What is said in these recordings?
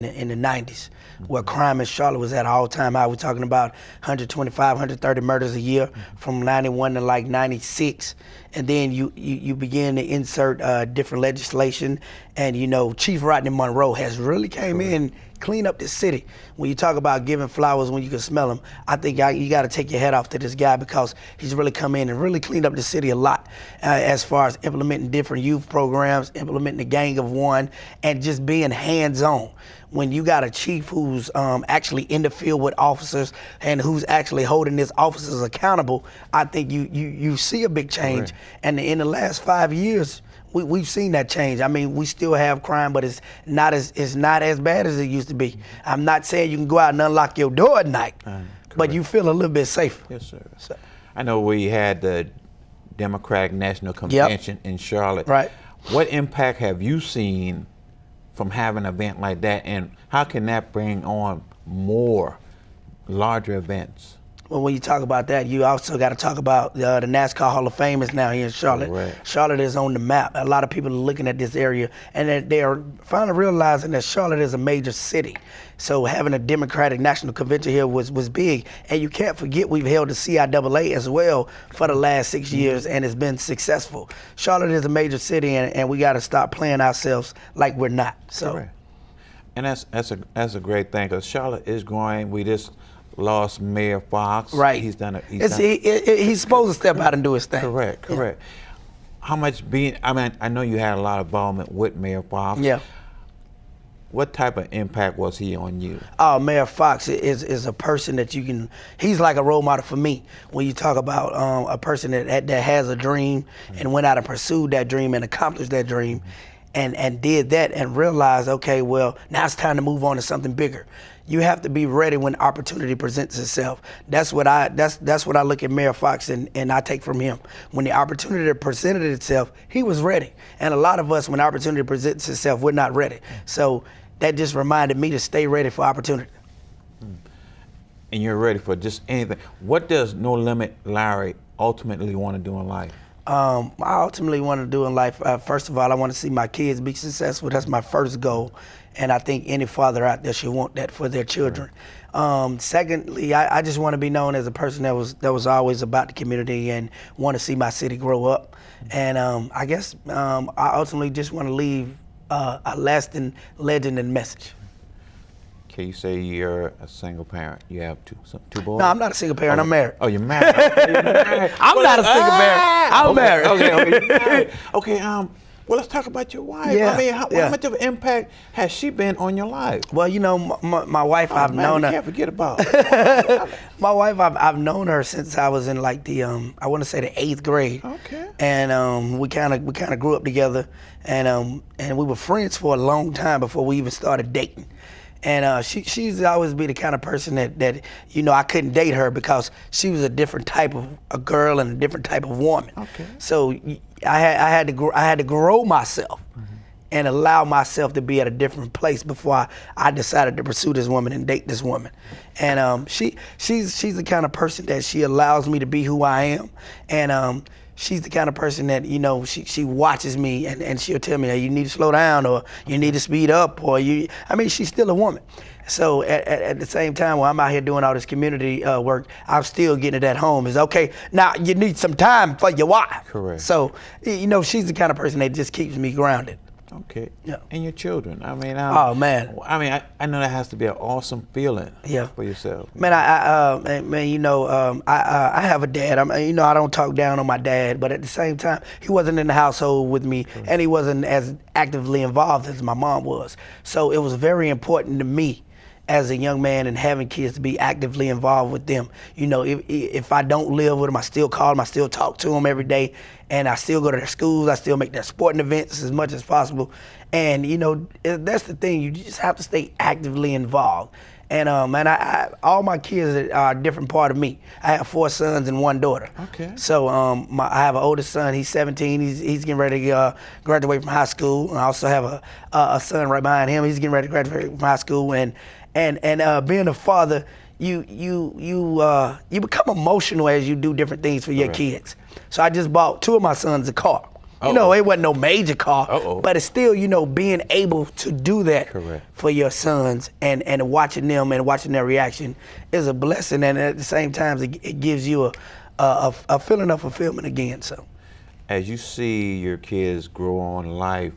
in the 90s, where crime in Charlotte was at an all-time high. We're talking about 125, 130 murders a year from 91 to like 96. And then you begin to insert different legislation. And, you know, Chief Rodney Monroe has really came in, clean up this city. When you talk about giving flowers when you can smell them, I think you got to take your hat off to this guy, because he's really come in and really cleaned up the city a lot as far as implementing different youth programs, implementing the Gang of One, and just being hands-on. When you got a chief who's actually in the field with officers and who's actually holding his officers accountable, I think you see a big change. Correct. And in the last 5 years, we've seen that change. I mean, we still have crime, but it's not as bad as it used to be. I'm not saying you can go out and unlock your door at night, but you feel a little bit safer. Yes, sir. So, I know we had the Democratic National Convention in Charlotte. Right. What impact have you seen from having an event like that, and how can that bring on more larger events? Well, when you talk about that, you also got to talk about the NASCAR Hall of Fame is now here in Charlotte. Right. Charlotte is on the map. A lot of people are looking at this area, and they are finally realizing that Charlotte is a major city. So having a Democratic National Convention here was big. And you can't forget we've held the CIAA as well for the last 6 years, and it's been successful. Charlotte is a major city, and we got to stop playing ourselves like we're not. So. Correct. And that's a great thing, because Charlotte is growing. We just lost Mayor Fox. Right. He's supposed to step out and do his thing. Correct. Yeah. How much I know you had a lot of involvement with Mayor Fox. Yeah. What type of impact was he on you? Oh, Mayor Fox is a person that he's like a role model for me. When you talk about a person that has a dream and went out and pursued that dream and accomplished that dream and did that and realized, okay, well, now it's time to move on to something bigger. You have to be ready when opportunity presents itself. That's what I look at Mayor Fox and I take from him. When the opportunity presented itself, he was ready. And a lot of us, when opportunity presents itself, we're not ready. So that just reminded me to stay ready for opportunity. And you're ready for just anything. What does NoLimit Larry ultimately want to do in life? I ultimately want to do in life, first of all, I want to see my kids be successful. That's my first goal. And I think any father out there should want that for their children. Secondly, I just want to be known as a person that was always about the community and want to see my city grow up. And I guess I ultimately just want to leave a lasting legend and message. Okay, you say you're a single parent. You have two boys? No, I'm not a single parent. I'm married. Oh, you're married. Okay, you're married. I'm not a single parent. I'm married. Okay. Okay. Well, let's talk about your wife. Yeah, I mean, how much of an impact has she been on your life? Well, you know, my wife, I've known her. You can't forget about her. My wife, I've known her since I was in like the I want to say the 8th grade. Okay. And we kind of grew up together, and we were friends for a long time before we even started dating. And she's always been the kind of person that you know, I couldn't date her because she was a different type of a girl and a different type of woman. Okay. So I had to grow myself and allow myself to be at a different place before I decided to pursue this woman and date this woman. And she's the kind of person that she allows me to be who I am. And she's the kind of person that, you know, she watches me and she'll tell me, hey, you need to slow down or you need to speed up or she's still a woman. So at the same time, while I'm out here doing all this community work, I'm still getting it at home. It's okay, now you need some time for your wife. Correct. So, you know, she's the kind of person that just keeps me grounded. Okay. Yeah. And your children. I mean, oh man. I mean, I know that has to be an awesome feeling. Yeah. For yourself. Man, you know, I have a dad. You know, I don't talk down on my dad, but at the same time, he wasn't in the household with me, and he wasn't as actively involved as my mom was. So it was very important to me as a young man and having kids to be actively involved with them. You know, if I don't live with them, I still call them, I still talk to them every day, and I still go to their schools, I still make their sporting events as much as possible. And, you know, that's the thing, you just have to stay actively involved. And all my kids are a different part of me. I have 4 sons and 1 daughter. Okay. So I have an oldest son, he's 17, he's getting ready to graduate from high school. And I also have a son right behind him, he's getting ready to graduate from high school. And being a father, you become emotional as you do different things for your kids. So I just bought 2 of my sons a car. You know, it wasn't no major car, Uh-oh. but it's still, you know, being able to do that Correct. for your sons and watching them and watching their reaction is a blessing, and at the same time, it gives you a feeling of fulfillment again. So, as you see your kids grow on in life,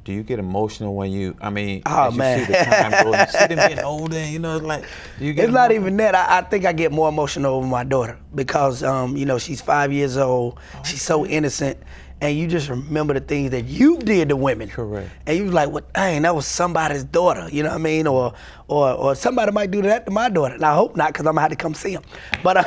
do you get emotional when you? I mean, as you see the time go, you see them getting older. You know, it's like, do you get? It's not even that. I think I get more emotional over my daughter because, you know, she's 5 years old. Okay. She's so innocent. And you just remember the things that you did to women. Correct. And you was like, well, dang, that was somebody's daughter, you know what I mean? Or somebody might do that to my daughter. And I hope not, because I'm going to have to come see them. But no,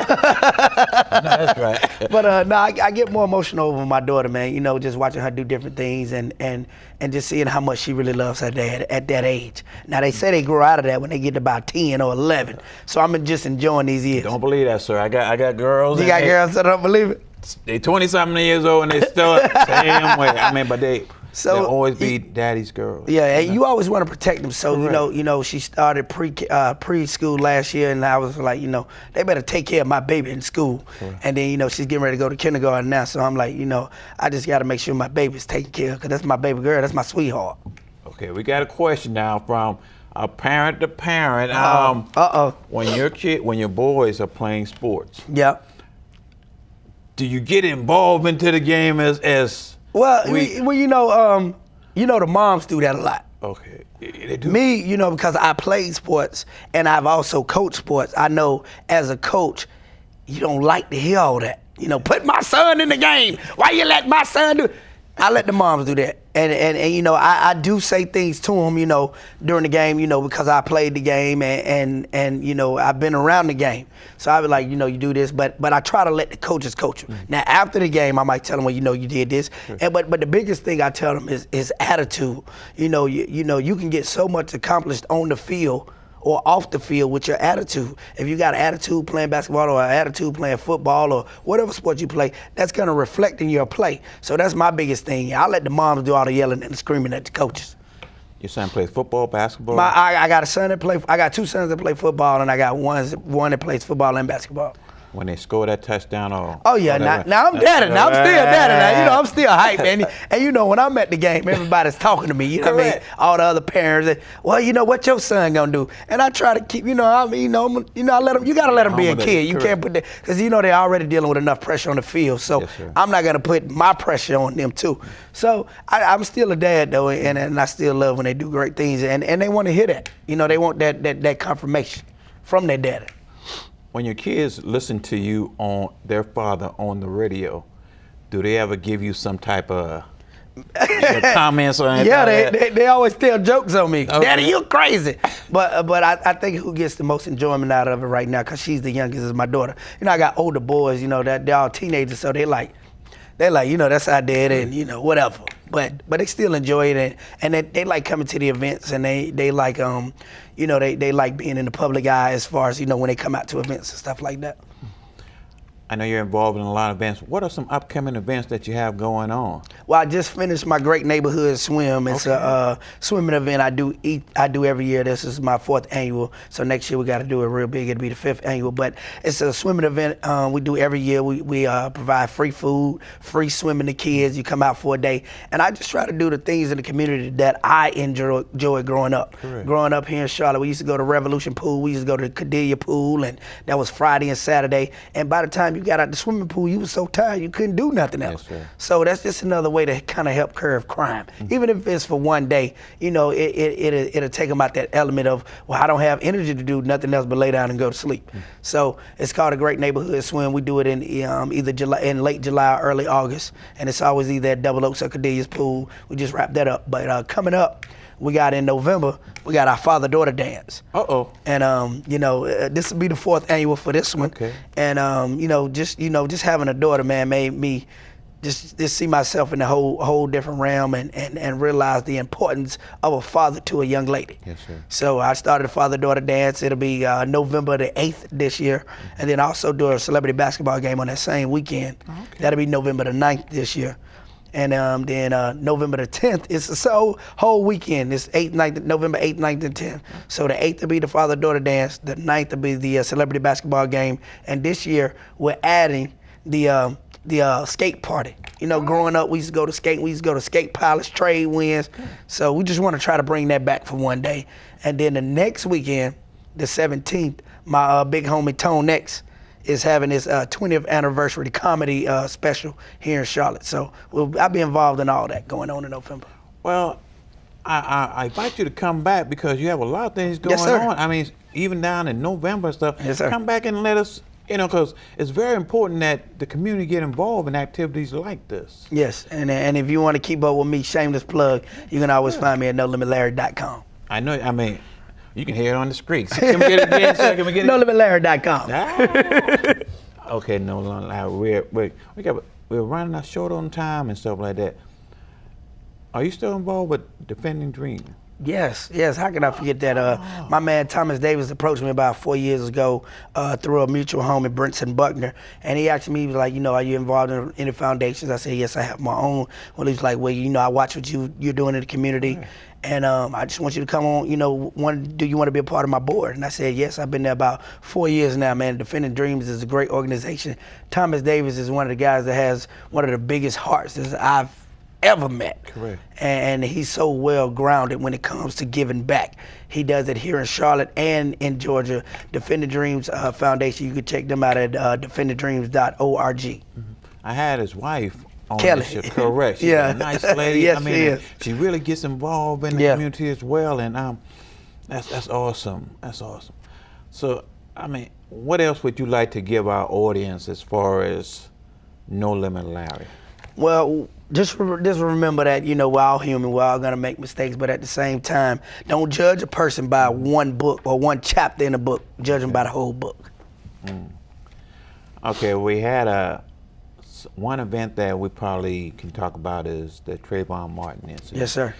that's right. But no, I get more emotional over my daughter, man. You know, just watching her do different things and just seeing how much she really loves her dad at that age. Now, they say they grow out of that when they get to about 10 or 11. So I'm just enjoying these years. Don't believe that, sir. I got girls. You got girls that don't believe it? They 20-something years old and they still same way. I mean, but they'll always be daddy's girls. Yeah, and you always want to protect them. So you know, she started preschool last year, and I was like, you know, they better take care of my baby in school. Correct. And then, you know, she's getting ready to go to kindergarten now. So I'm like, you know, I just got to make sure my baby's taken care of, because that's my baby girl. That's my sweetheart. Okay, we got a question now from a parent to parent. When your boys are playing sports. Yep. Do you get involved into the game as well, you know, the moms do that a lot. Okay. They do. Me, you know, because I played sports and I've also coached sports, I know as a coach, you don't like to hear all that. You know, put my son in the game. Why you let my son do it? I let the moms do that. And you know, I do say things to them, you know, during the game, you know, because I played the game and you know, I've been around the game. So I was like, you know, you do this, but I try to let the coaches coach them. Now, after the game, I might tell them, well, you know, you did this. But the biggest thing I tell them is attitude. You know, you can get so much accomplished on the field or off the field with your attitude. If you got an attitude playing basketball or an attitude playing football or whatever sport you play, that's gonna reflect in your play. So that's my biggest thing. I let the moms do all the yelling and screaming at the coaches. Your son plays football, basketball? I got I got two sons that play football, and I got one that plays football and basketball. When they score that touchdown or... Oh, yeah. Now I'm daddy. Now I'm still daddy. Now, you know, I'm still hype. And, you know, when I'm at the game, everybody's talking to me. You know what I mean? All the other parents. And, well, you know, what your son going to do? And I try to keep, I let them, you got to let them be a kid. You can't put that, because, you know, they're already dealing with enough pressure on the field. So I'm not going to put my pressure on them, too. So I'm still a dad, though, and I still love when they do great things. And they want to hear that. You know, they want that confirmation from their daddy. When your kids listen to you on their father on the radio, do they ever give you some type of comments or anything? Yeah, they always tell jokes on me. Okay. Daddy, you crazy. But I think who gets the most enjoyment out of it right now, because she's the youngest, is my daughter. You know, I got older boys, you know, that they're all teenagers, so they like, you know, that's our dad and, you know, whatever. But they still enjoy it, and they like coming to the events, and they like, you know, they like being in the public eye as far as, you know, when they come out to events and stuff like that. I know you're involved in a lot of events. What are some upcoming events that you have going on? Well, I just finished my Great Neighborhood Swim. It's a swimming event I do every year. This is my 4th annual. So next year we got to do it real big. It'll be the 5th annual. But it's a swimming event we do every year. We provide free food, free swimming to kids. You come out for a day. And I just try to do the things in the community that I enjoy growing up. Correct. Growing up here in Charlotte, we used to go to Revolution Pool. We used to go to the Cordelia Pool, and that was Friday and Saturday. And by the time you got out the swimming pool, you was so tired you couldn't do nothing else. Yes, so that's just another way to kind of help curb crime. Mm-hmm. Even if it's for one day, you know, it'll take them out that element of, well, I don't have energy to do nothing else but lay down and go to sleep. Mm-hmm. So it's called a Great Neighborhood Swim. We do it in either in late July or early August, and it's always either at Double Oaks or Cordelia's Pool. We just wrapped that up. But coming up, we got in November, we got our father-daughter dance. And you know, this will be the 4th annual for this one. Okay. And you know, just having a daughter, man, made me just see myself in a whole different realm and realize the importance of a father to a young lady. Yes, sir. So I started a father-daughter dance. It'll be November the 8th this year, and then also do a celebrity basketball game on that same weekend. Okay. That'll be November the 9th this year. And then November the 10th, it's a whole weekend. It's November 8th, 9th, and 10th. So the 8th will be the father-daughter dance. The 9th will be the celebrity basketball game. And this year, we're adding the the skate party. You know, growing up, we used to go to skate. We used to go to skate pilots, trade winds. So we just want to try to bring that back for one day. And then the next weekend, the 17th, my big homie Tone X is having his 20th anniversary comedy special here in Charlotte. So I'll be involved in all that going on in November. Well, I invite you to come back because you have a lot of things going on. I mean, even down in November and stuff. Yes, sir. Come back and let us, you know, because it's very important that the community get involved in activities like this. Yes, and if you want to keep up with me, shameless plug, you can always find me at NoLimitLarry.com. I know, I mean, you can hear it on the streets. Can we get it again, sir? Can we get it? NoLimitLarry.com. Okay, NoLimit Larry. We're running out short on time and stuff like that. Are you still involved with Defending Dreams? Yes. How can I forget that? My man Thomas Davis approached me about 4 years ago through a mutual homie, Brinson Buckner, and he asked me, he was like, you know, are you involved in any foundations? I said, yes, I have my own. Well, he was like, well, you know, I watch what you're doing in the community, and I just want you to come on, you know, do you want to be a part of my board? And I said, yes, I've been there about 4 years now, man. Defending Dreams is a great organization. Thomas Davis is one of the guys that has one of the biggest hearts that I've ever met. Correct. And he's so well grounded when it comes to giving back. He does it here in Charlotte and in Georgia. Defending Dreams Foundation, you can check them out at defendingdreams.org. Mm-hmm. I had his wife on Kelly. the show. Correct. She's a nice lady. Yes, I mean, she is. She really gets involved in the community as well, and that's awesome. That's awesome. So, I mean, what else would you like to give our audience as far as NoLimit Larry? Well, just remember that, you know, we're all human, we're all gonna make mistakes, but at the same time, don't judge a person by one book or one chapter in a book. Judge them by the whole book. Okay, we had one event that we probably can talk about is the Trayvon Martin incident. Yes, sir.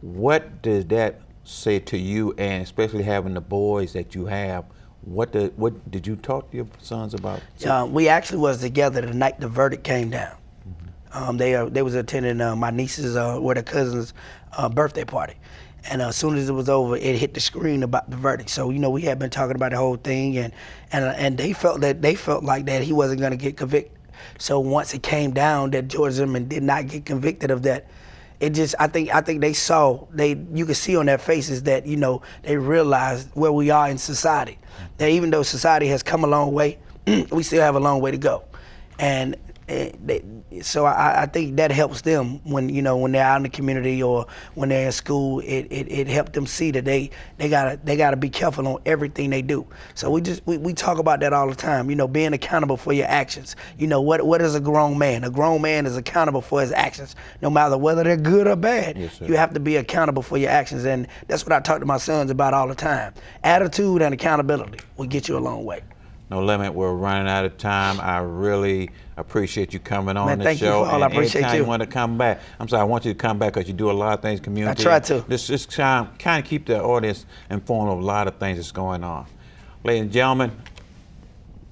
What does that say to you, and especially having the boys that you have? What did you talk to your sons about? We actually was together the night the verdict came down. They was attending my niece's or their cousin's birthday party, and as soon as it was over, it hit the screen about the verdict. So you know, we had been talking about the whole thing, and they felt like that he wasn't going to get convicted. So once it came down that George Zimmerman did not get convicted of that, it just I think you could see on their faces that, you know, they realized where we are in society. That even though society has come a long way, we still have a long way to go, and. So I think that helps them when they're out in the community or when they're in school. It helped them see that they gotta be careful on everything they do. So we talk about that all the time. You know, being accountable for your actions. You know, what is a grown man? A grown man is accountable for his actions, no matter whether they're good or bad. Yes, sir. You have to be accountable for your actions, and that's what I talk to my sons about all the time. Attitude and accountability will get you a long way. No Limit, we're running out of time. I really appreciate you coming on the thank show. You, Paul. I appreciate anytime you. you want to come back, I'm sorry, I want you to come back because you do a lot of things in the community. I try to. Just kind of keep the audience informed of a lot of things that's going on. Ladies and gentlemen,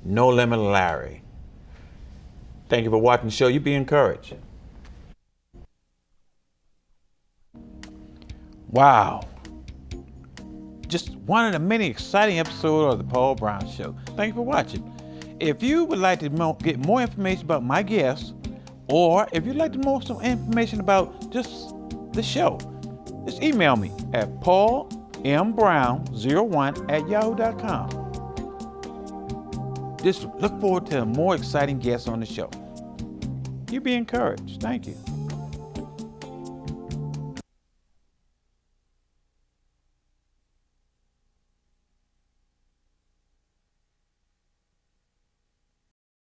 NoLimit Larry. Thank you for watching the show. You be encouraged. Wow. Just one of the many exciting episodes of the Paul Brown Show. Thank you for watching. If you would like to get more information about my guests, or if you'd like to know some information about just the show, just email me at paulmbrown01@yahoo.com. Just look forward to more exciting guests on the show. You be encouraged. Thank you.